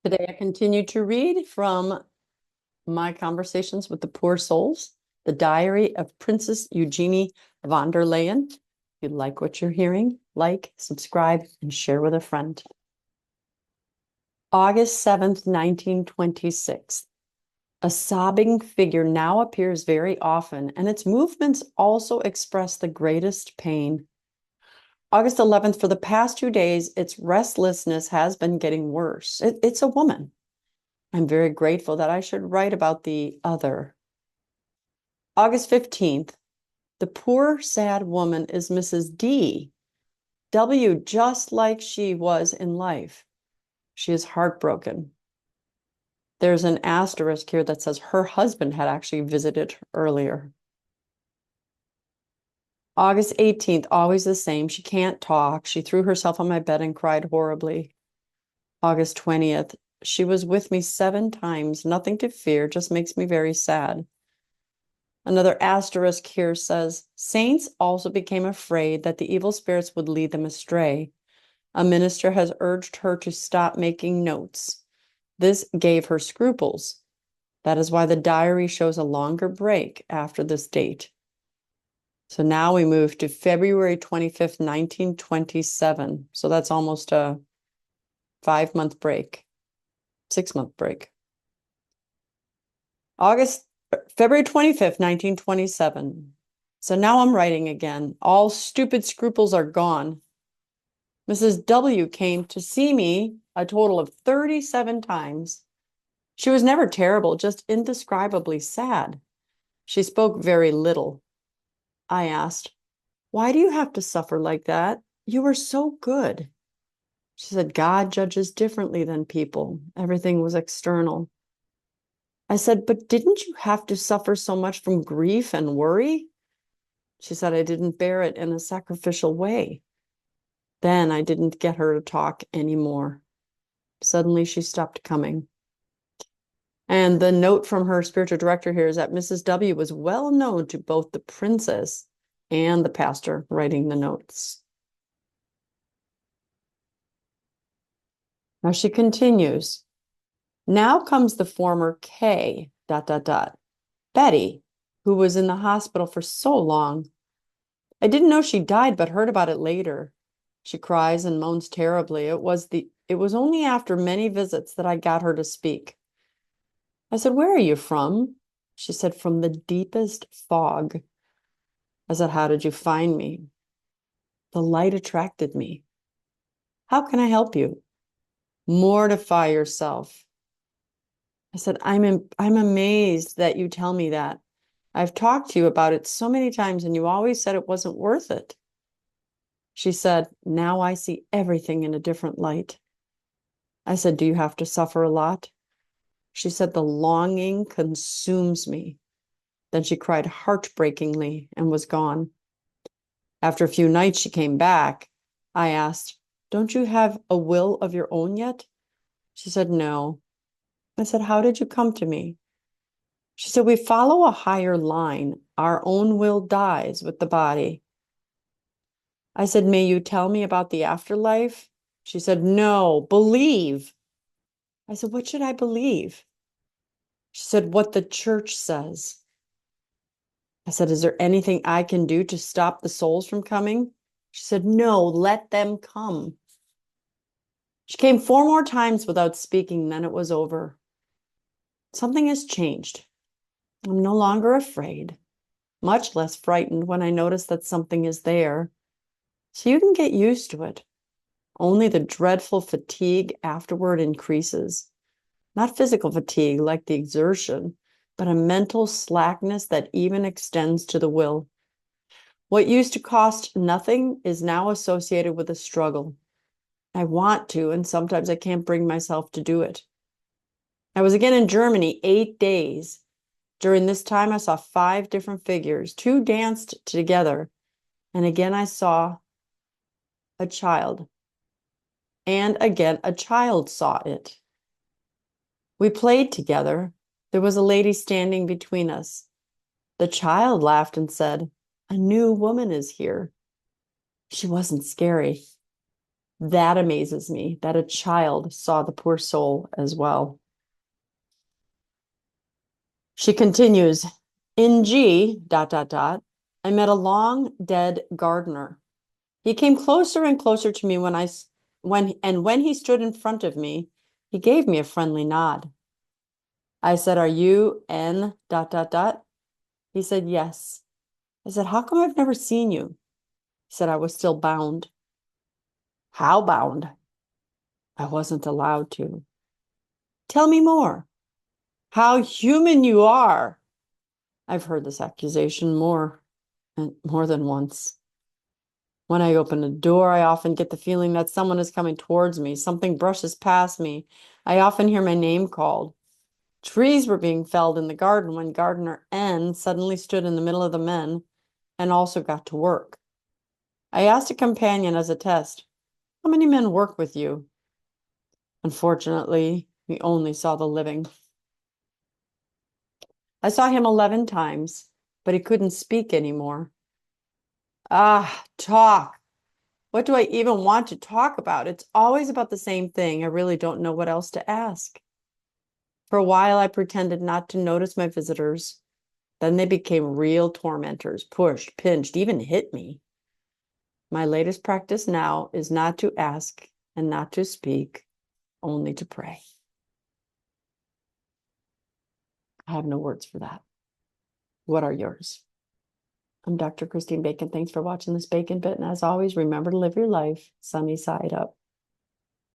Today I continue to read from my conversations with the poor souls, the diary of Princess Eugenie von der Leyen. If you like what you're hearing, like, subscribe, and share with a friend. August 7th, 1926. A sobbing figure now appears very often, and its movements also express the greatest pain. August 11th, for the past 2 days, its restlessness has been getting worse. It's a woman. I'm very grateful that I should write about the other. August 15th, the poor, sad woman is Mrs. D. W, just like she was in life. She is heartbroken. There's an asterisk here that says her husband had actually visited earlier. August 18th, always the same. She can't talk. She threw herself on my bed and cried horribly. August 20th, she was with me 7 times. Nothing to fear, just makes me very sad. Another asterisk here says, saints also became afraid that the evil spirits would lead them astray. A minister has urged her to stop making notes. This gave her scruples. That is why the diary shows a longer break after this date. So now we move to February 25th, 1927. So that's almost a 5-month break, 6-month break. February 25th, 1927. So now I'm writing again. All stupid scruples are gone. Mrs. W came to see me a total of 37 times. She was never terrible, just indescribably sad. She spoke very little. I asked, why do you have to suffer like that? You were so good. She said, God judges differently than people. Everything was external. I said, but didn't you have to suffer so much from grief and worry? She said, I didn't bear it in a sacrificial way. Then I didn't get her to talk anymore. Suddenly she stopped coming. And the note from her spiritual director here is that Mrs. W was well known to both the princess and the pastor writing the notes. Now she continues. Now comes the former K, ... Betty, who was in the hospital for so long. I didn't know she died, but heard about it later. She cries and moans terribly. It was only after many visits that I got her to speak. I said, where are you from? She said, from the deepest fog. I said, how did you find me? The light attracted me. How can I help you? Mortify yourself. I said, I'm amazed that you tell me that. I've talked to you about it so many times and you always said it wasn't worth it. She said, now I see everything in a different light. I said, do you have to suffer a lot? She said, the longing consumes me. Then she cried heartbreakingly and was gone. After a few nights, she came back. I asked, don't you have a will of your own yet? She said, no. I said, how did you come to me? She said, we follow a higher line. Our own will dies with the body. I said, may you tell me about the afterlife? She said, no, believe. I said, what should I believe? She said, what the church says. I said, is there anything I can do to stop the souls from coming? She said, no, let them come. She came 4 more times without speaking, then it was over. Something has changed. I'm no longer afraid, much less frightened when I notice that something is there. So you can get used to it. Only the dreadful fatigue afterward increases. Not physical fatigue like the exertion, but a mental slackness that even extends to the will. What used to cost nothing is now associated with a struggle. I want to, and sometimes I can't bring myself to do it. I was again in Germany 8 days. During this time, I saw 5 different figures. 2 danced together, and again I saw a child. And again, a child saw it. We played together. There was a lady standing between us. The child laughed and said, a new woman is here. She wasn't scary. That amazes me, that a child saw the poor soul as well. She continues, in G, I met a long dead gardener. He came closer and closer to me when he stood in front of me, he gave me a friendly nod. I said, are you N? He said, yes. I said, how come I've never seen you? He said, I was still bound. How bound? I wasn't allowed to. Tell me more. How human you are. I've heard this accusation more than once. When I open a door, I often get the feeling that someone is coming towards me. Something brushes past me. I often hear my name called. Trees were being felled in the garden when gardener N suddenly stood in the middle of the men and also got to work. I asked a companion as a test, how many men work with you? Unfortunately, we only saw the living. I saw him 11 times, but he couldn't speak anymore. Ah, talk. What do I even want to talk about? It's always about the same thing. I really don't know what else to ask. For a while, I pretended not to notice my visitors. Then they became real tormentors, pushed, pinched, even hit me. My latest practice now is not to ask and not to speak, only to pray. I have no words for that. What are yours? I'm Dr. Christine Bacon. Thanks for watching this Bacon Bit. And as always, remember to live your life sunny side up.